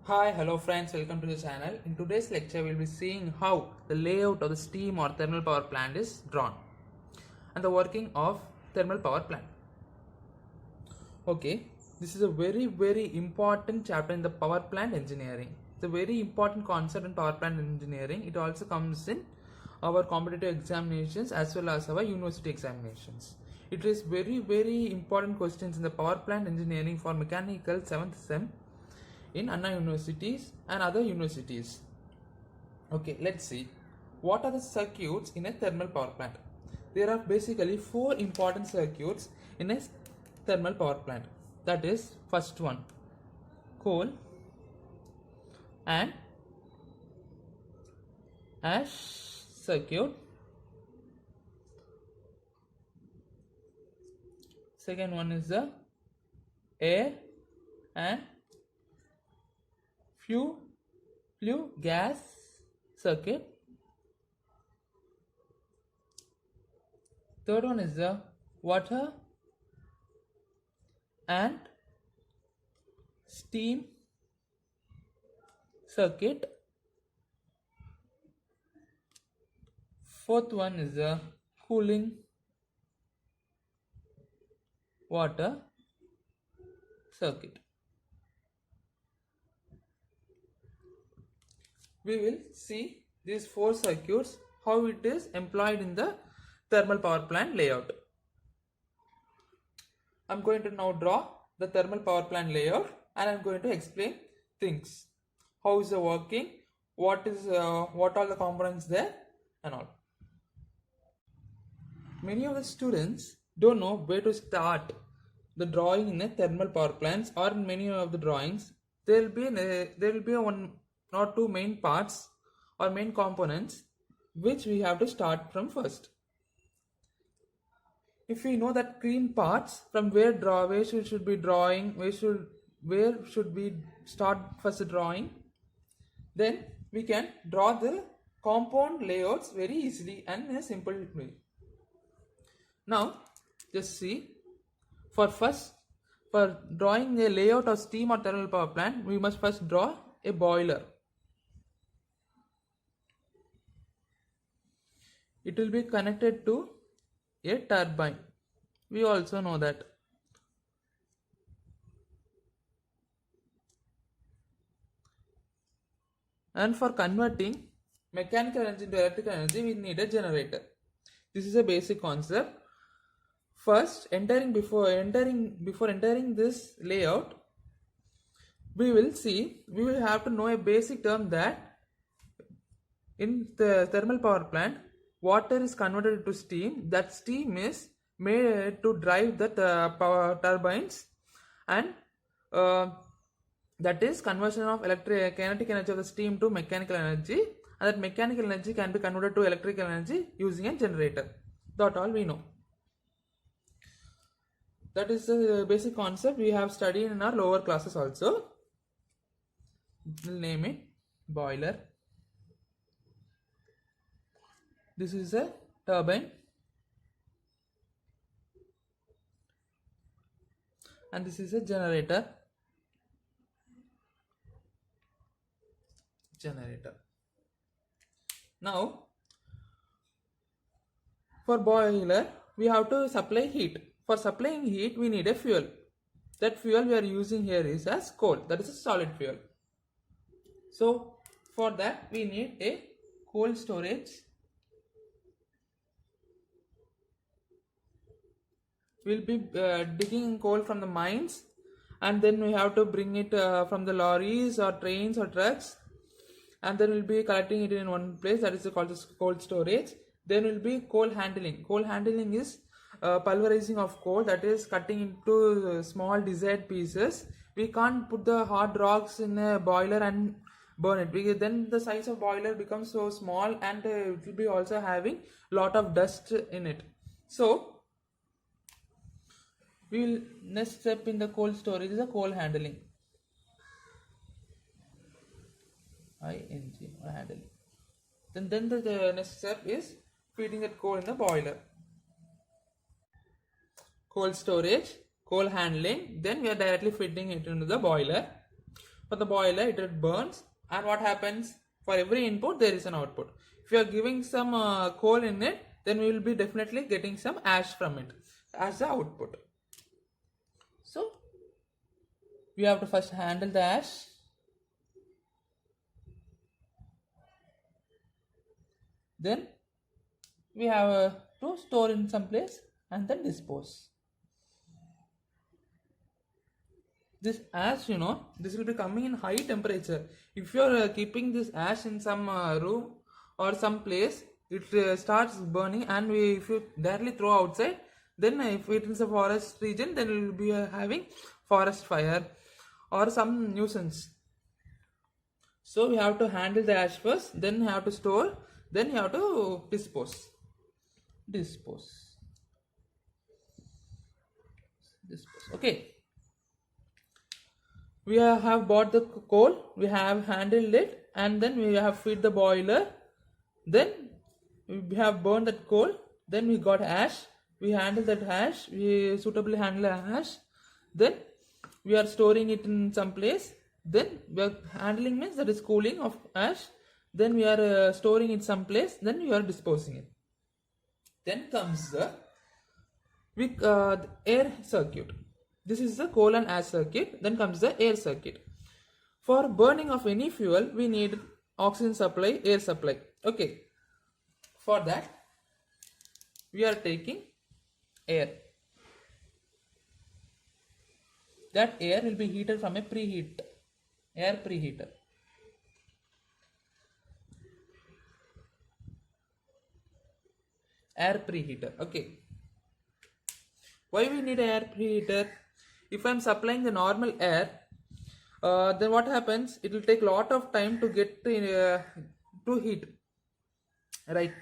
Hi, hello friends, welcome to the channel. In today's lecture, we'll be seeing how the layout of the steam or thermal power plant is drawn and the working of thermal power plant. Okay, this is a very important chapter in the power plant engineering. It's a very important concept in power plant engineering. It also comes in our competitive examinations as well as our university examinations. It is very important questions in the power plant engineering for mechanical 7th sem in Anna universities and other universities. Okay, let's see. What are the circuits in a thermal power plant? There are basically four important circuits in a thermal power plant. That is, first one, coal and ash circuit. Second one is the air and flue gas circuit. Third one is the water and steam circuit. Fourth one is the cooling water circuit. We will see these four circuits, how it is employed in the thermal power plant layout. I'm going to now draw the thermal power plant layout and I'm going to explain things. How is the working, what are the components there and all. Many of the students don't know where to start the drawing in a thermal power plants, or in many of the drawings there will be one or two main parts or main components which we have to start from first. If we know that green parts, from where should be drawing, where should we start first drawing, then we can draw the compound layouts very easily and in a simple way. Now just see, for drawing a layout of steam or thermal power plant, we must first draw a boiler. It will be connected to a turbine. We also know that. And for converting mechanical energy into electrical energy, we need a generator. This is a basic concept. First, before entering this layout, we will have to know a basic term that in the thermal power plant, water is converted to steam. That steam is made to drive the power turbines, and that is conversion of kinetic energy of the steam to mechanical energy, and that mechanical energy can be converted to electrical energy using a generator. That all we know. That is the basic concept we have studied in our lower classes also. We'll name it boiler. This is a turbine, and this is a generator. Now, for boiler, we have to supply heat. For supplying heat, we need a fuel. That fuel we are using here is as coal. That is a solid fuel. So, for that we need a coal storage. We'll be digging coal from the mines, and then we have to bring it from the lorries or trains or trucks, and then we'll be collecting it in one place. That is called as coal storage. Then will be coal handling. Coal handling is pulverizing of coal, that is cutting into small desired pieces. We can't put the hard rocks in a boiler and burn it, because then the size of boiler becomes so small, and it will be also having lot of dust in it. So we will next step in the coal storage is the coal handling. Handling. Then the next step is feeding that coal in the boiler. Coal storage, coal handling, then we are directly feeding it into the boiler. For the boiler, it burns, and what happens? For every input, there is an output. If you are giving some coal in it, then we will be definitely getting some ash from it as the output. So we have to first handle the ash. Then we have to store in some place and then dispose. This ash, this will be coming in high temperature. If you are keeping this ash in some room or some place, it starts burning, and if you directly throw outside, then if it is a forest region, then we will be having forest fire or some nuisance. So we have to handle the ash first, then you have to store, then you have to dispose. Okay. We have bought the coal, we have handled it, and then we have fed the boiler. Then we have burned that coal, then we got ash, we handle that ash, we suitably handle the ash, then we are storing it in some place, then we are handling means that is cooling of ash, then we are storing it some place, then we are disposing it. Then comes the air circuit. This is the coal and ash circuit. Then comes the air circuit. For burning of any fuel, we need oxygen supply, air supply. Okay. For that, we are taking air. That air will be heated from a preheat, air preheater. Air preheater. Okay. Why we need an air preheater? If I am supplying the normal air, then what happens? It will take a lot of time to get to heat, right?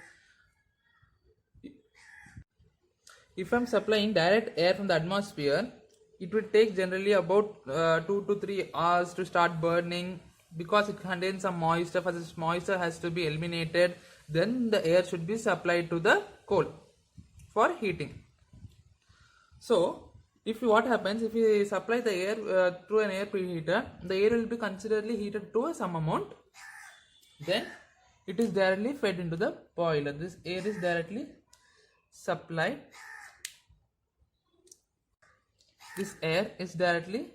If I am supplying direct air from the atmosphere, it will take generally about 2 to 3 hours to start burning, because it contains some moisture. First, this moisture has to be eliminated. Then the air should be supplied to the coal for heating. So, what happens if we supply the air through an air preheater, the air will be considerably heated to some amount. Then it is directly fed into the boiler. This air is directly supplied. This air is directly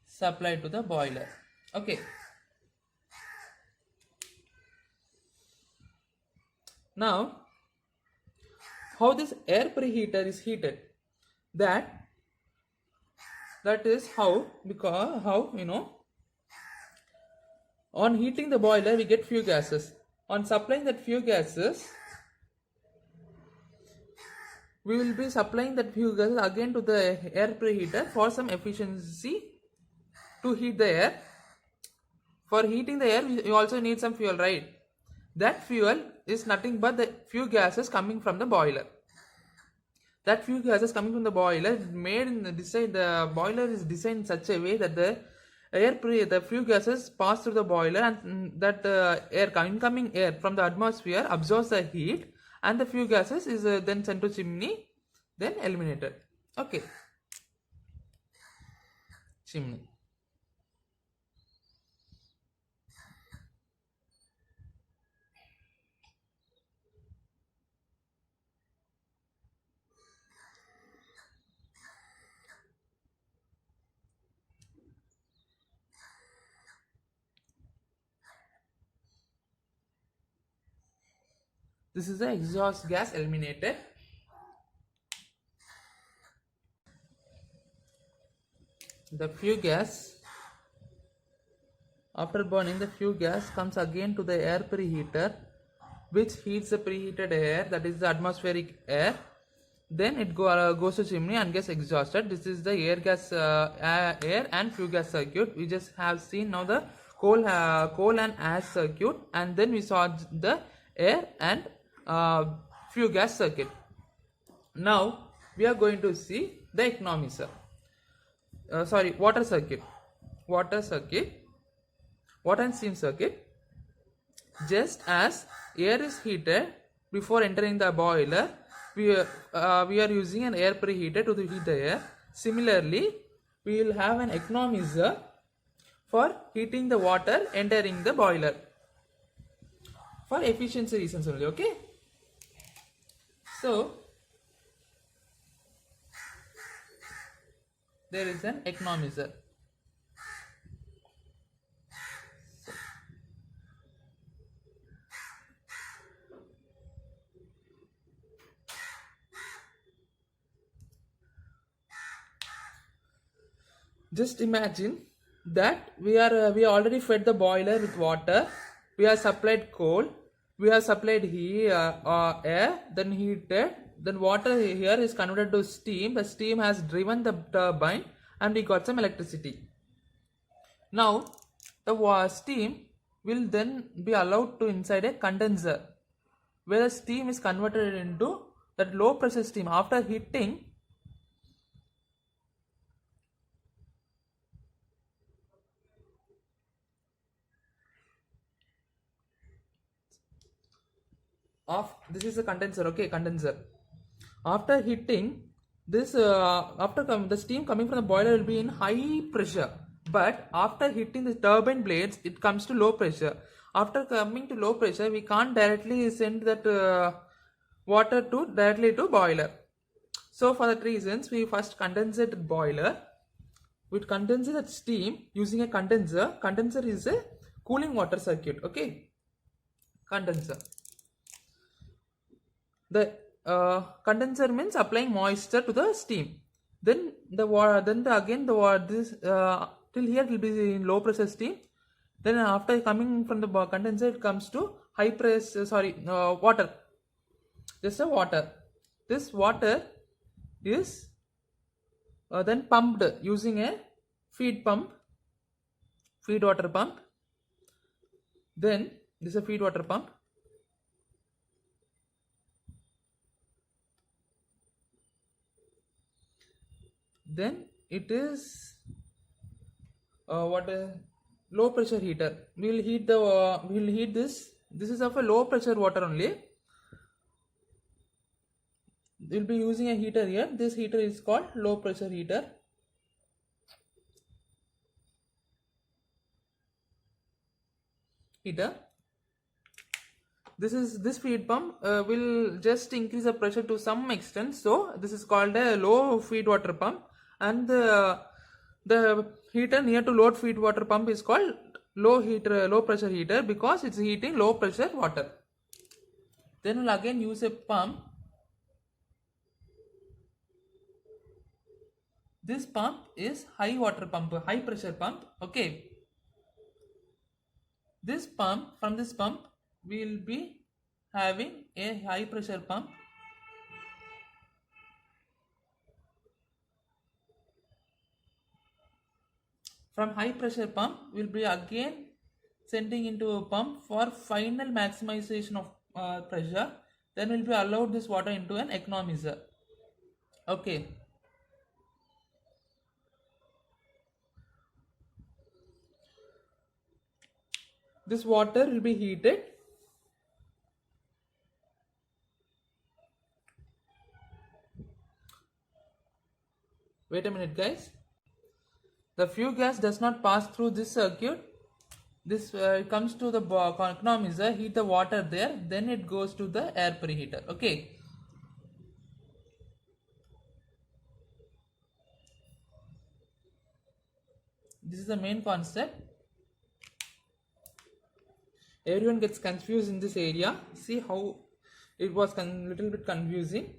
supplied to the boiler. Okay. Now, how this air preheater is heated? That is how, because on heating the boiler we get few gases. On supplying that few gases, we will be supplying that few gases again to the air preheater for some efficiency to heat the air. For heating the air, we also need some fuel, right? That fuel is nothing but the few gases coming from the boiler. That few gases coming from the boiler made in the boiler is designed in such a way that the few gases pass through the boiler, and that incoming air from the atmosphere absorbs the heat, and the few gases is then sent to chimney, then eliminated. Okay. Chimney. This is the exhaust gas eliminated. The flue gas, after burning, the flue gas comes again to the air preheater, which heats the preheated air, that is the atmospheric air. Then it goes to chimney and gets exhausted. This is the air and flue gas circuit. We just have seen now the coal and ash circuit, and then we saw the air and flue gas circuit. Now we are going to see the economizer. Water circuit, water and steam circuit. Just as air is heated before entering the boiler, we are using an air preheater to heat the air. Similarly, we will have an economizer for heating the water entering the boiler for efficiency reasons only. Okay, so there is an economizer. Just imagine that we already fed the boiler with water, we have supplied coal, we have supplied heat, air, then heated, then water here is converted to steam. The steam has driven the turbine and we got some electricity. Now the steam will then be allowed to inside a condenser where the steam is converted into that low pressure steam. After heating, this is a condenser. Okay, condenser. After heating this, the steam coming from the boiler will be in high pressure, but after hitting the turbine blades it comes to low pressure. After coming to low pressure, we can't directly send that water directly to boiler. So for that reasons, we first condensate the boiler. We condense that steam using a condenser. Condenser is a cooling water circuit. Okay, condenser. The condenser means applying moisture to the steam. Then the water, this till here it will be in low pressure steam. Then after coming from the condenser, it comes to high pressure. Water. Just a water. This water is then pumped using a feed water pump. Then this is a feed water pump. Then it is low pressure heater. We'll heat this. This is of a low pressure water only. We'll be using a heater here. This heater is called low pressure heater. This feed pump will just increase the pressure to some extent. So this is called a low feed water pump, and the heater near to low feed water pump is called low pressure heater because it's heating low pressure water. Then we'll again use a pump. This pump is high pressure pump. Okay. From this pump we will be having a high pressure pump. From high pressure pump we will be again sending into a pump for final maximization of pressure. Then we will be allowed this water into an economizer. Okay. This water will be heated. Wait a minute, guys. The flue gas does not pass through this circuit. This comes to the economizer, heat the water there, then it goes to the air preheater. Okay. This is the main concept. Everyone gets confused in this area. See how it was little bit confusing.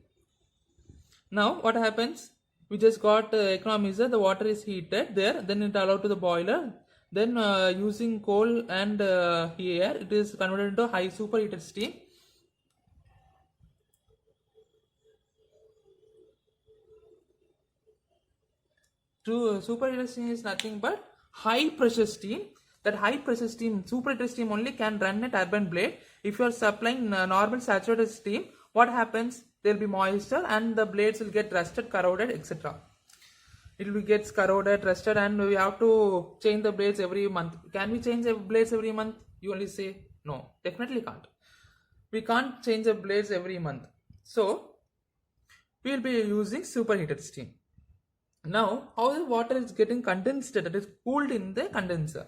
Now what happens? We just got economizer, the water is heated there, then it allowed to the boiler. Then using coal and air, it is converted into high superheated steam. Superheated steam is nothing but high pressure steam. That high pressure steam, superheated steam only can run a turbine blade. If you are supplying normal saturated steam, what happens? There will be moisture and the blades will get rusted, corroded, etc. It will get corroded, rusted, and we have to change the blades every month. Can we change the blades every month? You only say no. Definitely can't. We can't change the blades every month. So we will be using superheated steam. Now, how the water is getting condensed, that is cooled in the condenser.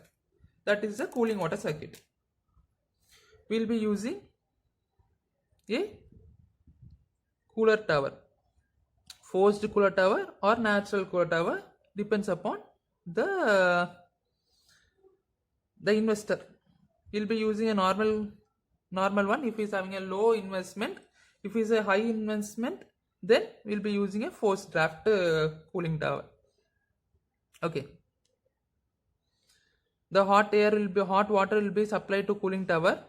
That is the cooling water circuit. We will be using a cooler tower, forced cooler tower or natural cooler tower, depends upon the investor. We'll be using a normal one if he's having a low investment. If it's a high investment, then we'll be using a forced draft cooling tower. Okay. The hot water will be supplied to cooling tower.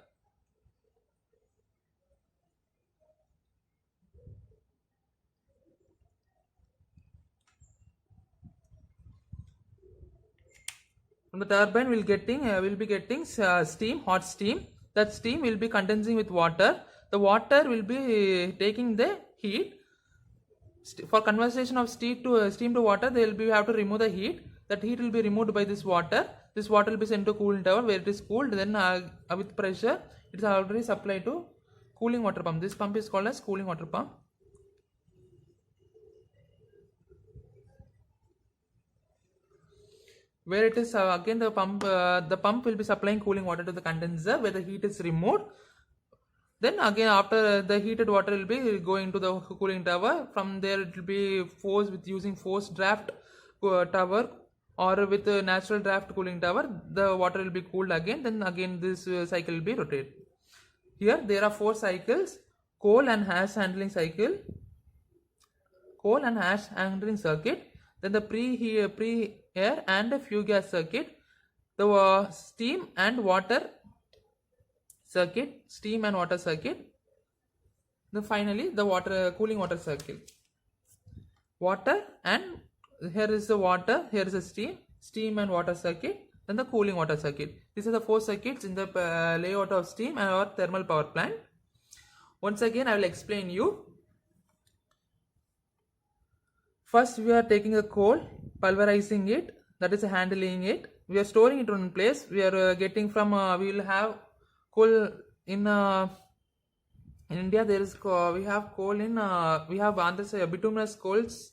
From the turbine, we'll be getting steam, hot steam. That steam will be condensing with water. The water will be taking the heat. For conversion of steam to water, they will be have to remove the heat. That heat will be removed by this water. This water will be sent to cooling tower where it is cooled. Then with pressure, it is already supplied to cooling water pump. This pump is called as cooling water pump. Where it is again the pump will be supplying cooling water to the condenser where the heat is removed. Then again after the heated water will be going to the cooling tower. From there it will be using forced draft tower or with a natural draft cooling tower. The water will be cooled again. Then again this cycle will be rotated. Here there are 4 cycles: coal and ash handling cycle, coal and ash handling circuit. Then the pre-air and fuel gas circuit, the steam and water circuit, then finally the cooling water circuit. Water, and here is the water, here is the steam and water circuit, then the cooling water circuit. These are the 4 circuits in the layout of steam and our thermal power plant. Once again I will explain you. First we are taking the coal, pulverizing it, that is handling it. We are storing it in one place. We are getting from we will have coal in India. There is we have coal in we have bituminous coals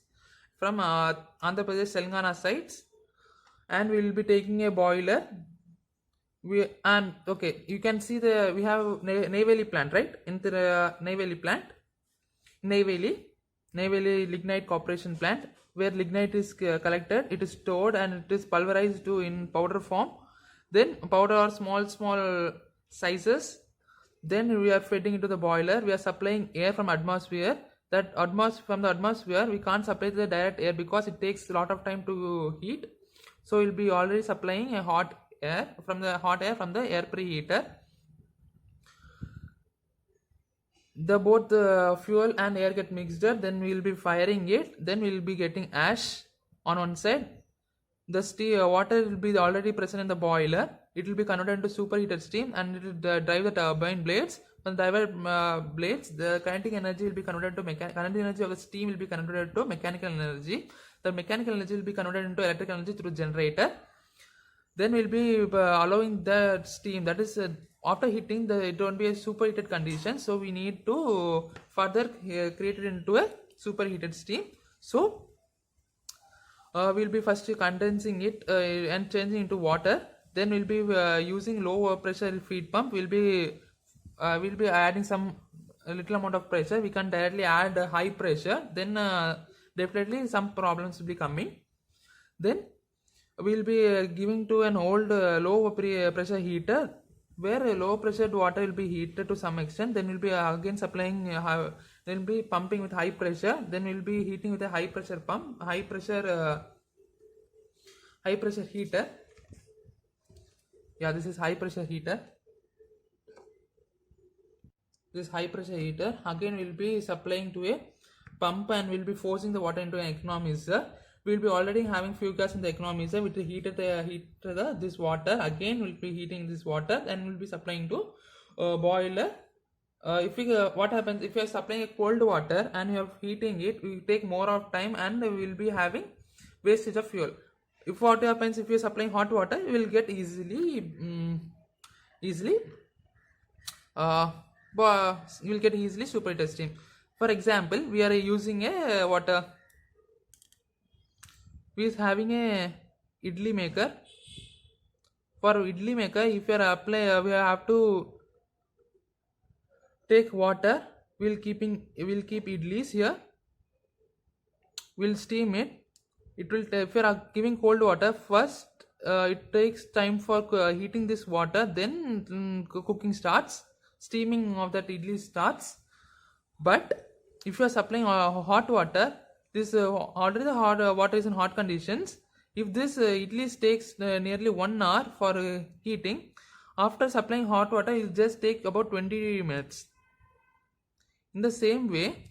from Andhra Pradesh, Telangana sites, and we will be taking a boiler. Okay, you can see we have Neyveli plant, right? In the Neyveli plant, Neyveli Lignite Corporation plant, where lignite is collected, it is stored and it is pulverized in powder form. Then powder or small sizes. Then we are feeding into the boiler. We are supplying air from atmosphere. From the atmosphere we can't supply the direct air because it takes a lot of time to heat. So we'll be already supplying a hot air from the air preheater. Both the fuel and air get mixed up. Then we will be firing it. Then we will be getting ash on one side. The water will be already present in the boiler. It will be converted into superheated steam and it will drive the turbine blades. When the blades, the kinetic energy will be converted to kinetic energy of the steam will be converted to mechanical energy. The mechanical energy will be converted into electrical energy through generator. Then we'll be allowing the steam, that is after heating it won't be a superheated condition, so we need to further create it into a superheated steam. So we'll be first condensing it and changing into water. Then we'll be using low pressure feed pump. We'll be adding a little amount of pressure. We can directly add high pressure, then definitely some problems will be coming. Then we'll be giving to an old low pressure heater, where low pressure water will be heated to some extent. Then we'll be again supplying then we'll be pumping with high pressure. Then we'll be heating with a high pressure pump, high pressure heater. Yeah, this is high pressure heater. This high pressure heater again will be supplying to a pump and will be forcing the water into an economizer. We will be already having fuel gas in the economizer, which heated this water. Again will be heating this water and will be supplying to boiler. What happens if you are supplying a cold water and you are heating it, we take more of time and we will be having wastage of fuel. What happens if you are supplying hot water, you will get easily superheated steam. For example, we are using a we is having a idli maker. For idli maker, if you are apply, we have to take water. We'll keep idlis here. We'll steam it. It will if you are giving cold water first, it takes time for heating this water, then cooking starts, steaming of that idli starts. But if you are supplying hot water, this already the hot water is in hot conditions. If this idli takes nearly 1 hour for heating, after supplying hot water it will just take about 20 minutes. In the same way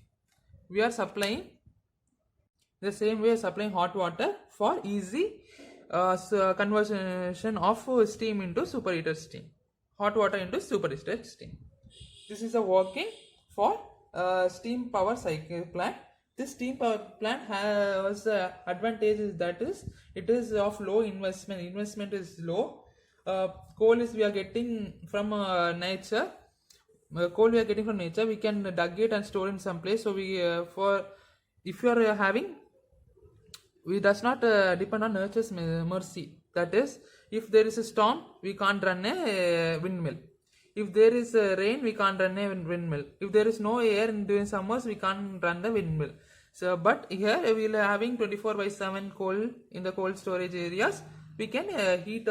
we are supplying hot water for easy conversion of steam into superheated steam, hot water into superheated steam. This is a working for steam power cycle plant. This steam power plant has advantages, that is it is of low investment is low. Coal is we are getting from nature. Coal we are getting from nature. We can dug it and store in some place. So we for if you are having, we does not depend on nature's mercy. That is, if there is a storm, we can't run a windmill. If there is rain, we can't run a windmill. If there is no air during summers, we can't run the windmill. So but here we are having 24/7 coal in the cold storage areas. We can heat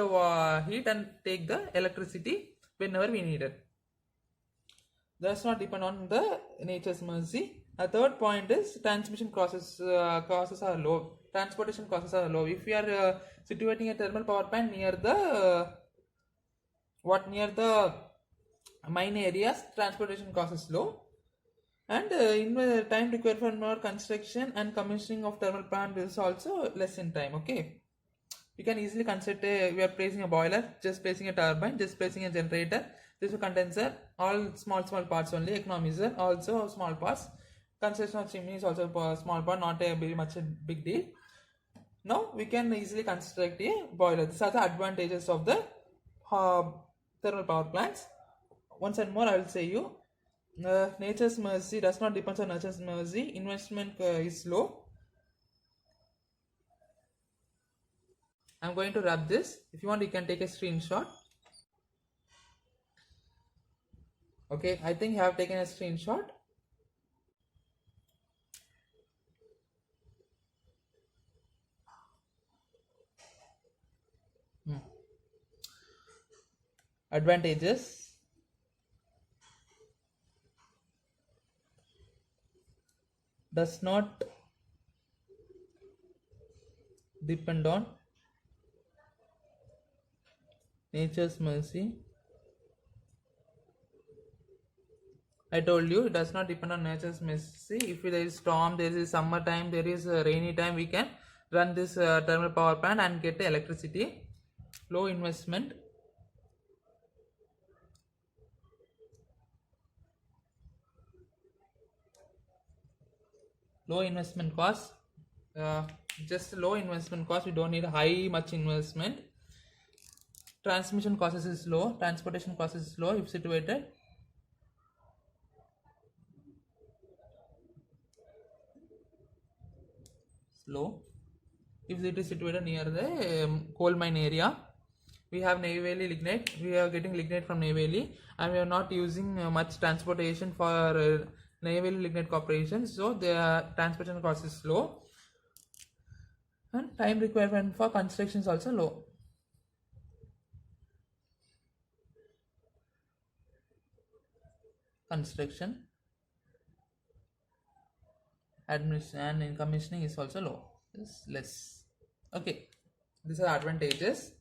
and take the electricity whenever we need it. Does not depend on the nature's mercy. A third point is transmission costs are low. Transportation costs are low. If we are situating a thermal power plant near the mine areas, transportation cost is low, and in the time required for more construction and commissioning of thermal plant is also less in time. Okay, we can easily consider we are placing a boiler, just placing a turbine, just placing a generator, this is a condenser, all small parts only. Economizer also small parts. Construction of chimney is also a small part, not a very much a big deal. Now we can easily construct a boiler. These are the advantages of the thermal power plants. Once and more I will say you, nature's mercy does not depend on nature's mercy. Investment is low. I'm going to wrap this. If you want, you can take a screenshot. Okay, I think you have taken a screenshot. Advantages: does not depend on nature's mercy. I told you it does not depend on nature's mercy. If there is storm, there is summer time, there is a rainy time, we can run this thermal power plant and get the electricity. Low investment. Low investment cost. Just low investment cost. We don't need much investment. Transmission cost is low. Transportation cost is low if situated. Low if it is situated near the coal mine area. We have Neyveli Valley lignite. We are getting lignite from Neyveli Valley, and we are not using much transportation for Neyveli Valley Lignite Corporation, so the transportation cost is low, and time requirement for construction is also low. Construction, administration and commissioning is also low, is less. Okay, these are advantages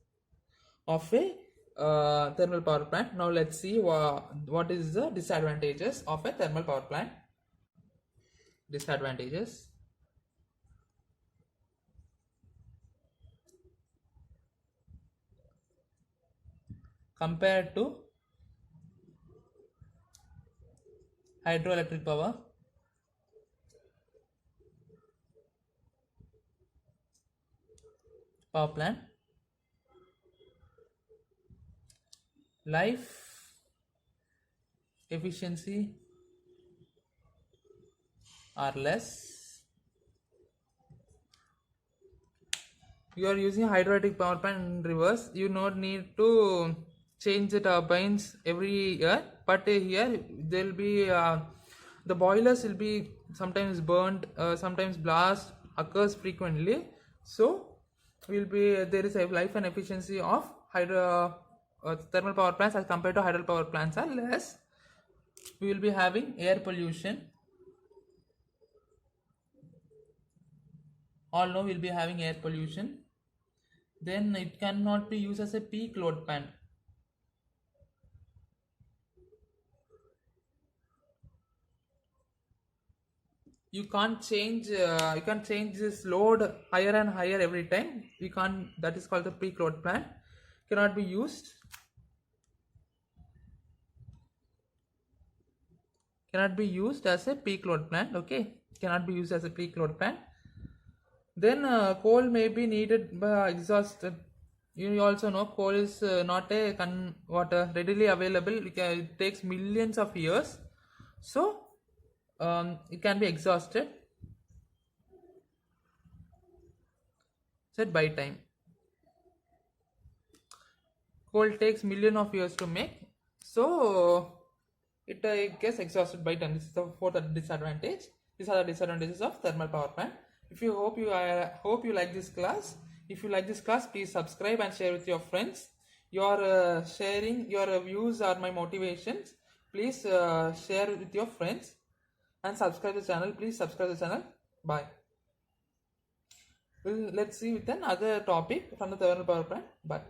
of a thermal power plant. Now let's see what is the disadvantages of a thermal power plant. Disadvantages: compared to hydroelectric power, plant, life efficiency are less, you are using hydroelectric power plant in reverse, you not need to change the turbines every year, but here there will be the boilers will be sometimes burnt, sometimes blast occurs frequently. So will be there is a life and efficiency of hydro thermal power plants as compared to hydro power plants are less. We will be having air pollution. All know we'll be having air pollution. Then it cannot be used as a peak load plant. You can't change this load higher and higher every time. You can't. That is called the peak load plant. Cannot be used. Cannot be used as a peak load plant. Okay, cannot be used as a peak load plant. Then coal may be needed by exhaust. You also know coal is not a readily available. It takes millions of years, so it can be exhausted. Said by time. Coal takes million of years to make, so it gets exhausted by time. This is the fourth disadvantage. These are the disadvantages of thermal power plant. If you hope you like this class. If you like this class, please subscribe and share with your friends. Your sharing your views are my motivations. Please share with your friends and subscribe the channel. Please subscribe the channel. Bye. Let's see with another topic from the thermal power plant. Bye.